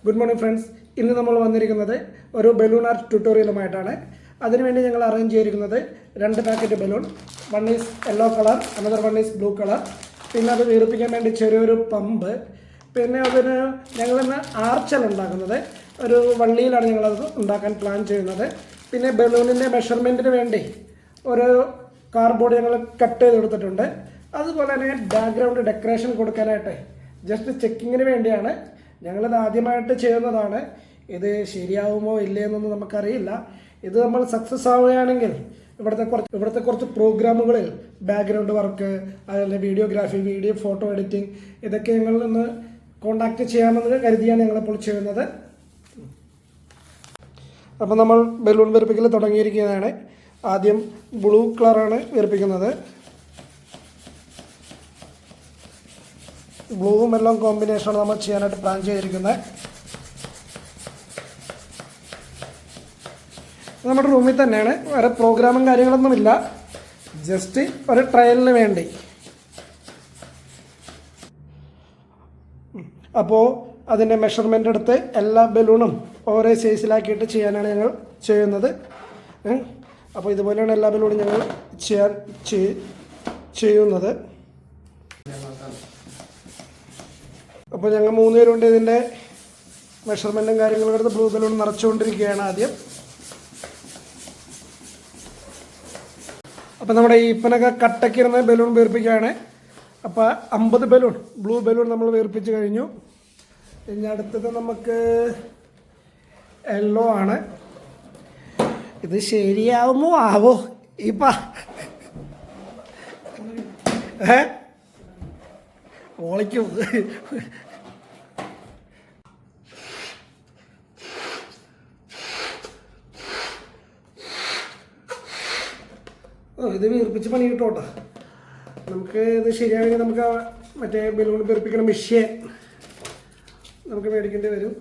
Good morning friends. ഇന്ന് നമ്മൾ വന്നിരിക്കുന്നത് ഒരു ബലൂൺ ആർട്ട് ട്യൂട്ടോറിയലുമായിട്ടാണ്. അതിനുവേണ്ടി ഞങ്ങൾ അറേഞ്ച് ചെയ്തിരിക്കുന്നത് 2 packet balloon. One is yellow colour, another one is blue colour. പിന്നെ അത് വീർപ്പിക്കാൻ വേണ്ടി ചെറിയൊരു പമ്പ്. പിന്നെ അതിന് ഞങ്ങളിന്ന് ആർച്ചൽ ഉണ്ടാക്കുന്നത് ഒരു വള്ളിയിലാണ് ഞങ്ങളത് ഉണ്ടാക്കാൻ പ്ലാൻ ചെയ്യുന്നത്. പിന്നെ ബലൂണിൻ്റെ മെഷർമെൻറ്റിന് വേണ്ടി ഒരു കാർഡ്ബോർഡ് ഞങ്ങൾ കട്ട് ചെയ്തെടുത്തിട്ടുണ്ട്. അതുപോലെ തന്നെ ബാക്ക്ഗ്രൗണ്ട് ഡെക്കറേഷൻ കൊടുക്കാനായിട്ട് ജസ്റ്റ് ചെക്കിങ്ങിന് വേണ്ടിയാണ്. ഞങ്ങളിത് ആദ്യമായിട്ട് ചെയ്യുന്നതാണ്. ഇത് ശരിയാവുമോ ഇല്ലേ എന്നൊന്നും നമുക്കറിയില്ല. ഇത് നമ്മൾ സക്സസ് ആവുകയാണെങ്കിൽ ഇവിടുത്തെ കുറച്ച് പ്രോഗ്രാമുകളിൽ ബാക്ക്ഗ്രൗണ്ട് വർക്ക്, അതുപോലെ വീഡിയോഗ്രാഫി, ഫോട്ടോ എഡിറ്റിംഗ്, ഇതൊക്കെ ഞങ്ങളിൽ നിന്ന് കോണ്ടാക്ട് ചെയ്യാമെന്ന് കരുതിയാണ് ഞങ്ങളിപ്പോൾ ചെയ്യുന്നത്. അപ്പോൾ നമ്മൾ ബലൂൺ വീർപ്പിക്കൽ തുടങ്ങിയിരിക്കുന്നതാണ്. ആദ്യം ബ്ലൂ കളറാണ് വീർപ്പിക്കുന്നത്. ബ്ലൂവും എല്ലാം കോമ്പിനേഷനാണ് നമ്മൾ ചെയ്യാനായിട്ട് പ്ലാൻ ചെയ്തിരിക്കുന്നത്. നമ്മുടെ റൂമിൽ തന്നെയാണ്, വേറെ പ്രോഗ്രാമും കാര്യങ്ങളൊന്നുമില്ല, ജസ്റ്റ് ഒരു ട്രയലിന് വേണ്ടി. അപ്പോൾ അതിൻ്റെ മെഷർമെൻ്റ് എടുത്ത് എല്ലാ ബലൂണും ഓരോ സൈസിലാക്കിയിട്ട് ചെയ്യാനാണ് ഞങ്ങൾ ചെയ്യുന്നത്. അപ്പോൾ ഇതുപോലെയാണ് എല്ലാ ബലൂണും ഞങ്ങൾ ചെയ്യുന്നത്. അപ്പോൾ ഞങ്ങൾ 3 പേരുണ്ട് ഇതിൻ്റെ മെഷർമെൻറ്റും കാര്യങ്ങളും എടുത്ത് ബ്ലൂ ബലൂൺ നിറച്ചുകൊണ്ടിരിക്കുകയാണ് ആദ്യം. അപ്പോൾ നമ്മുടെ ഈപ്പനൊക്കെ കട്ടക്കിരുന്ന ബലൂൺ വീർപ്പിക്കുകയാണ്. അപ്പോൾ 50 ബലൂൺ ബ്ലൂ ബലൂൺ നമ്മൾ വീർപ്പിച്ച് കഴിഞ്ഞു. ഇനി അടുത്തത് നമുക്ക് യെല്ലോ ആണ്. ഇത് ശരിയാവുമോ ആവോ ഇപ്പ ഓളിക്കും. ഇത് വീർപ്പിച്ച് പണി കിട്ടോട്ടെ. നമുക്ക് ഇത് ശരിയാണെങ്കിൽ നമുക്ക് മറ്റേ ബലൂൺ വീർപ്പിക്കുന്ന മെഷീൻ നമുക്ക് മേടിക്കേണ്ടി വരും.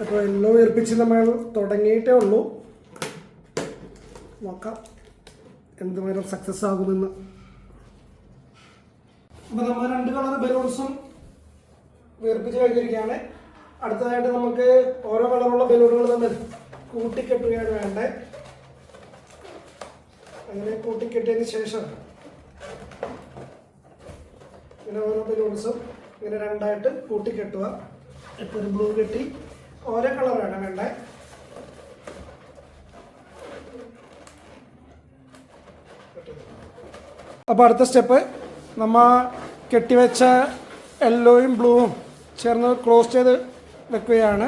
അപ്പോൾ യെല്ലോ വീർപ്പിച്ച് നമ്മൾ തുടങ്ങിയിട്ടേ ഉള്ളൂ. നോക്കാം എന്തുമാത്രം സക്സസ് ആകുമെന്ന്. അപ്പോൾ നമ്മൾ 2 കളർ ബലൂൺസും വീർപ്പിച്ച് കഴിഞ്ഞിരിക്കുകയാണ്. അടുത്തതായിട്ട് നമുക്ക് ഓരോ കളറുള്ള ബലൂണുകൾ തമ്മിൽ കൂട്ടിക്കെട്ടുകയാണ് വേണ്ടത്. അങ്ങനെ കൂട്ടിക്കെട്ടിയതിന് ശേഷം ഇങ്ങനെ ഓരോ ബലൂൺസും ഇങ്ങനെ 2ആയിട്ട് കൂട്ടിക്കെട്ടുക. ഇപ്പോൾ ഒരു ബ്ലൂ കെട്ടി, ഓരോ കളറാണ് വേണ്ടത്. അപ്പോൾ അടുത്ത സ്റ്റെപ്പ് നമ്മൾ കെട്ടിവെച്ച യെല്ലോയും ബ്ലൂവും ചേർന്ന് ക്ലോസ് ചെയ്ത് വെക്കുകയാണ്.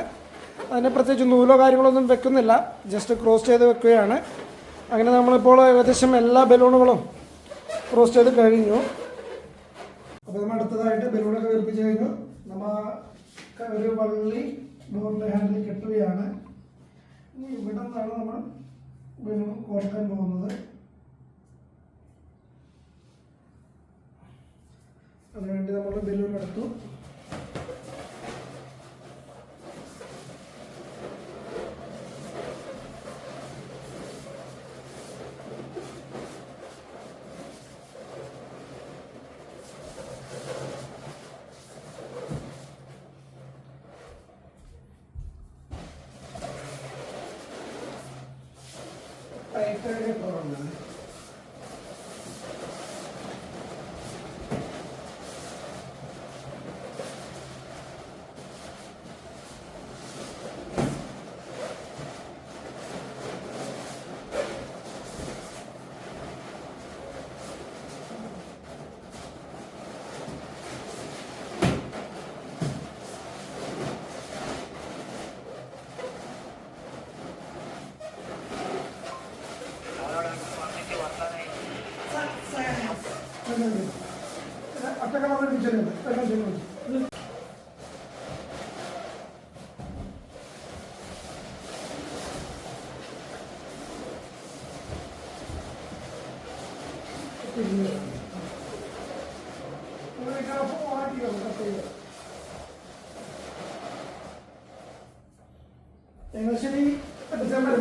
അതിന് പ്രത്യേകിച്ച് നൂലോ കാര്യങ്ങളൊന്നും വെക്കുന്നില്ല, ജസ്റ്റ് ക്രോസ് ചെയ്ത് വെക്കുകയാണ്. അങ്ങനെ നമ്മളിപ്പോൾ ഏകദേശം എല്ലാ ബലൂണുകളും ക്രോസ് ചെയ്ത് കഴിഞ്ഞു. അപ്പോൾ നമ്മൾ അടുത്തതായിട്ട് ബലൂണൊക്കെ വീർപ്പിച്ച് കഴിഞ്ഞു. നമ്മൾ ഒരു വള്ളി ഡോറിൻ്റെ ഹാൻഡിൽ കെട്ടുകയാണ്. ഇവിടെ നിന്നാണ് നമ്മൾ ബലൂൺ കോർക്കാൻ പോകുന്നത്. അതിനുവേണ്ടി നമ്മൾ ബലൂൺ എടുത്തു. ശരി ഡിസംബർ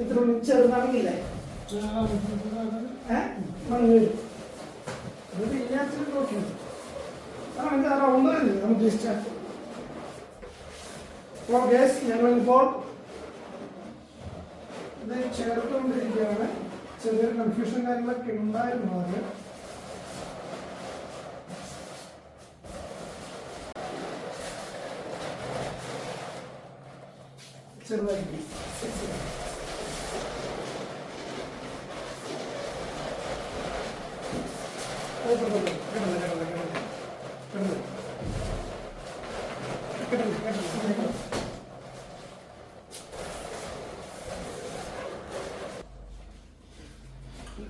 ഇതിനുള്ളിൽ ചെറുതാണെങ്കിലേ മണ്ണ് വരും. അത് ഇല്ലാത്ത നോക്കിയത് അതാണ് റൗണ്ട് തന്നെ നമുക്ക് ഇഷ്ടം. അപ്പോൾ ഗ്യാസ് ഞങ്ങളിപ്പോൾ ഇത് ചേർത്തുകൊണ്ടിരിക്കുകയാണ്. ചെറിയൊരു കൺഫ്യൂഷൻ കാര്യങ്ങളൊക്കെ ഉണ്ടായിരുന്നു. അതിന് ചെറുതായി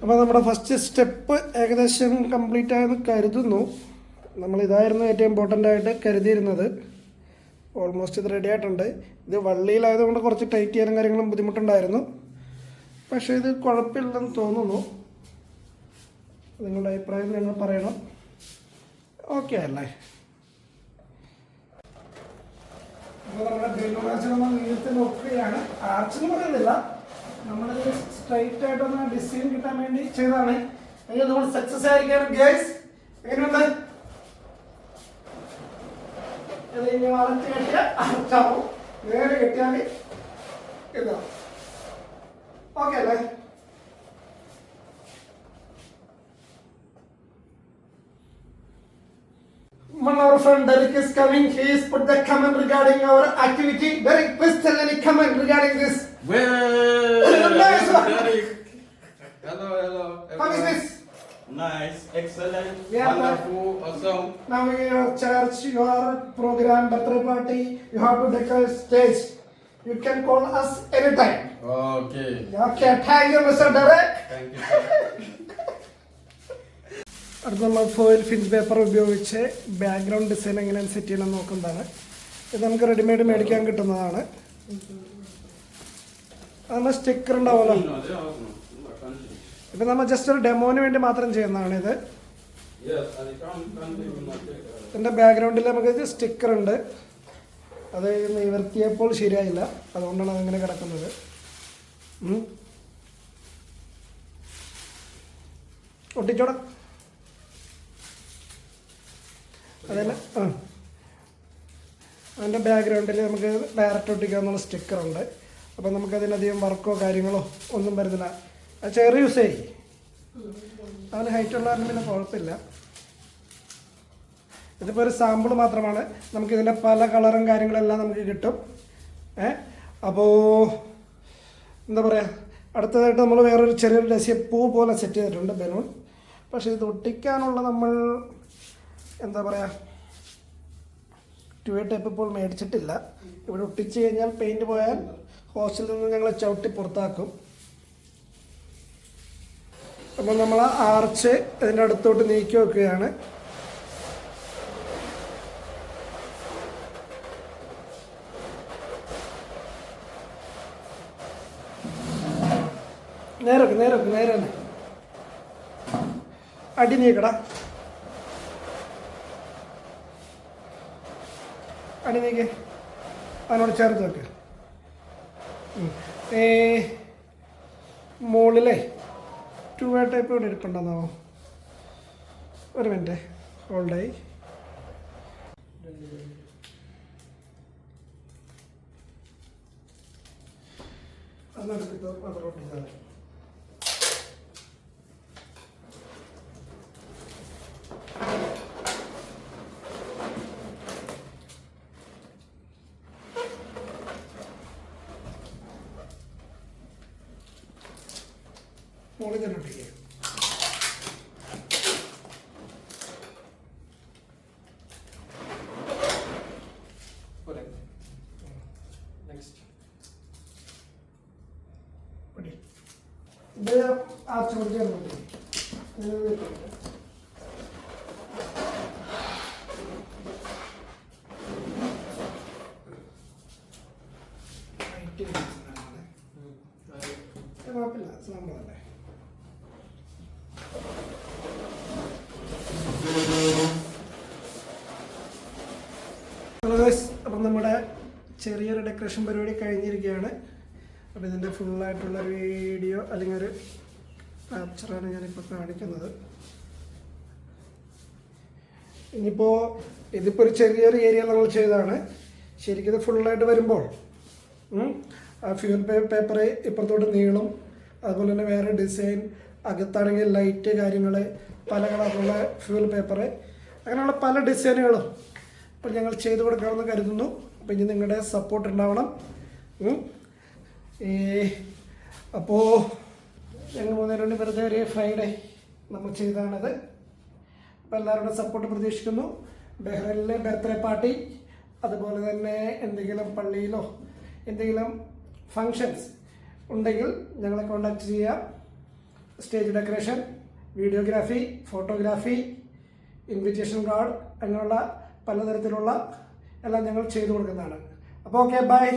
അപ്പോൾ നമ്മുടെ ഫസ്റ്റ് സ്റ്റെപ്പ് ഏകദേശം കംപ്ലീറ്റ് ആയെന്ന് കരുതുന്നു. നമ്മളിതായിരുന്നു ഏറ്റവും ഇമ്പോർട്ടൻ്റ് ആയിട്ട് കരുതിയിരുന്നത്. ഓൾമോസ്റ്റ് ഇത് റെഡി ആയിട്ടുണ്ട്. ഇത് വള്ളിയിലായതുകൊണ്ട് കുറച്ച് ടൈറ്റ് ചെയ്യാനും കാര്യങ്ങളും ബുദ്ധിമുട്ടുണ്ടായിരുന്നു. പക്ഷേ ഇത് കുഴപ്പമില്ലെന്ന് തോന്നുന്നു. നിങ്ങളുടെ അഭിപ്രായം നിങ്ങൾ പറയണം. ഓക്കെ അല്ലേ? അപ്പോൾ നമ്മുടെ ബലൂൺ ആർച്ച് നമ്മൾ നീളത്തിൽ നോക്കുകയാണ്. ആർച്ചെന്ന് പറയുന്നില്ല, നമ്മളിത് സ്ട്രൈറ്റ് ആയിട്ടൊന്ന് ഡിസൈൻ കിട്ടാൻ വേണ്ടി ചെയ്തതാണ്. എങ്കിൽ നമ്മൾ സക്സസ് ആയിരിക്കും ഗൈസ്. എങ്ങനെയുണ്ട്? ഇത് ഇനി വളർത്തി കെട്ടിയാൽ ആർച്ചാവും, നേരെ കെട്ടിയാൽ ഇതാവും. ഓക്കെ അല്ലേ? One our friend Derek is coming. He is put the comment regarding our activity. Derek, please tell any comment regarding this. Well, Nice one. Derek. Hello, hello. How is this? Nice, excellent, Yeah, wonderful, awesome. Now in your church, your program, birthday party, you have to decorate stage. You can call us anytime. Okay. Okay, thank you, Mr. Derek. Thank you, sir. അടുത്ത നമ്മൾ foil fins paper ഉപയോഗിച്ച് background design എങ്ങനെ set ചെയ്യണം നോക്കുന്നതാണ്. ഇത് നമുക്ക് readymade മേടിക്കാൻ കിട്ടുന്നതാണ്. നമ്മൾ സ്റ്റിക്കർ ഉണ്ടാവുമല്ലോ. ഇപ്പം നമ്മൾ ജസ്റ്റ് ഒരു ഡെമോന് വേണ്ടി മാത്രം ചെയ്യുന്നതാണ് ഇത്. ഇതിൻ്റെ ബാക്ക്ഗ്രൗണ്ടിൽ നമുക്ക് സ്റ്റിക്കർ ഉണ്ട്. അത് നിവർത്തിയപ്പോൾ ശരിയായില്ല, അതുകൊണ്ടാണ് അതിങ്ങനെ കിടക്കുന്നത്. ഒട്ടിച്ചോടാ അതല്ല. അതിൻ്റെ ബാക്ക്ഗ്രൗണ്ടിൽ നമുക്ക് ഡയറക്റ്റ് ഒട്ടിക്കാവുന്ന സ്റ്റിക്കറുണ്ട്. അപ്പം നമുക്കതിനധികം വർക്കോ കാര്യങ്ങളോ ഒന്നും വരുന്നില്ല. അത് ചെറിയ യൂസ് ചെയ്യും. അതിന് ഹൈറ്റുള്ള കാരണം പിന്നെ കുഴപ്പമില്ല. ഇതിപ്പോൾ ഒരു സാമ്പിൾ മാത്രമാണ്. നമുക്കിതിൻ്റെ പല കളറും കാര്യങ്ങളെല്ലാം നമുക്ക് കിട്ടും. അപ്പോൾ എന്താ പറയുക, അടുത്തതായിട്ട് നമ്മൾ വേറൊരു ചെറിയൊരു രസ്യ പൂ പോലെ സെറ്റ് ചെയ്തിട്ടുണ്ട് ബലൂൺ. പക്ഷേ ഇത് ഒട്ടിക്കാനുള്ള നമ്മൾ എന്താ പറയുക, 2A ടൈപ്പ് ഇപ്പോൾ മേടിച്ചിട്ടില്ല. ഇവിടെ ഒട്ടിച്ച് കഴിഞ്ഞാൽ പെയിൻറ്റ് പോയാൽ ഹോസ്റ്റലിൽ നിന്ന് ഞങ്ങൾ ചവിട്ടി പുറത്താക്കും. അപ്പോൾ നമ്മൾ ആർച്ച് ഇതിൻ്റെ അടുത്തോട്ട് നീക്കി വെക്കുകയാണ്. നേരെ തന്നെ അടി നീക്കടാ, അടി നീക്ക്, അതിനോട് ചേർത്ത് വെക്ക്. മുകളിലേ 2A ടൈപ്പ് ഇവിടെ ഇരിപ്പുണ്ടെന്നാവോ? ഒരു മിനിറ്റ് ഹോൾഡായി. അതിനടുത്ത് മുകളിൽ തന്നെ ഒട്ടിക്കുക. ഇത് ആ ചോദിച്ചാൽ കുഴപ്പമില്ല, സംഭവമല്ലേ. അപ്പം നമ്മുടെ ചെറിയൊരു ഡെക്കറേഷൻ പരിപാടി കഴിഞ്ഞിരിക്കുകയാണ്. അപ്പോൾ ഇതിൻ്റെ ഫുള്ളായിട്ടുള്ള വീഡിയോ അല്ലെങ്കിൽ ഒരു ക്യാപ്ചറാണ് ഞാനിപ്പോൾ കാണിക്കുന്നത്. ഇനിയിപ്പോൾ ഇതിപ്പോൾ ഒരു ചെറിയൊരു ഏരിയ നമ്മൾ ചെയ്തതാണ്. ശരിക്കും ഇത് ഫുള്ളായിട്ട് വരുമ്പോൾ ആ ഫ്യൂൽ പേപ്പർ ഇപ്പുറത്തോട്ട് നീളും. അതുപോലെ തന്നെ വേറെ ഡിസൈൻ, അകത്താണെങ്കിൽ ലൈറ്റ് കാര്യങ്ങൾ, പല കളറിലുള്ള ഫ്യൂൽ പേപ്പർ, അങ്ങനെയുള്ള പല ഡിസൈനുകളും അപ്പോൾ ഞങ്ങൾ ചെയ്തു കൊടുക്കാമെന്ന് കരുതുന്നു. അപ്പോൾ ഇനി നിങ്ങളുടെ സപ്പോർട്ട് ഉണ്ടാവണം. അപ്പോൾ ഞങ്ങൾ 3 വെറുതെ ഒരു ഫ്രൈഡേ നമ്മൾ ചെയ്തതാണത്. അപ്പോൾ എല്ലാവരുടെ സപ്പോർട്ട് പ്രതീക്ഷിക്കുന്നു. ബഹ്റൈനിലെ ബർത്ത്ഡേ പാർട്ടി, അതുപോലെ തന്നെ എന്തെങ്കിലും പള്ളിയിലോ എന്തെങ്കിലും ഫങ്ഷൻസ് ഉണ്ടെങ്കിൽ ഞങ്ങളെ കോൺടാക്റ്റ് ചെയ്യാം. Stage decoration, videography, photography, invitation card, അങ്ങനെയുള്ള പലതരത്തിലുള്ള എല്ലാം ഞങ്ങൾ ചെയ്തു കൊടുക്കുന്നതാണ്. അപ്പോൾ ഓക്കെ, ബൈ.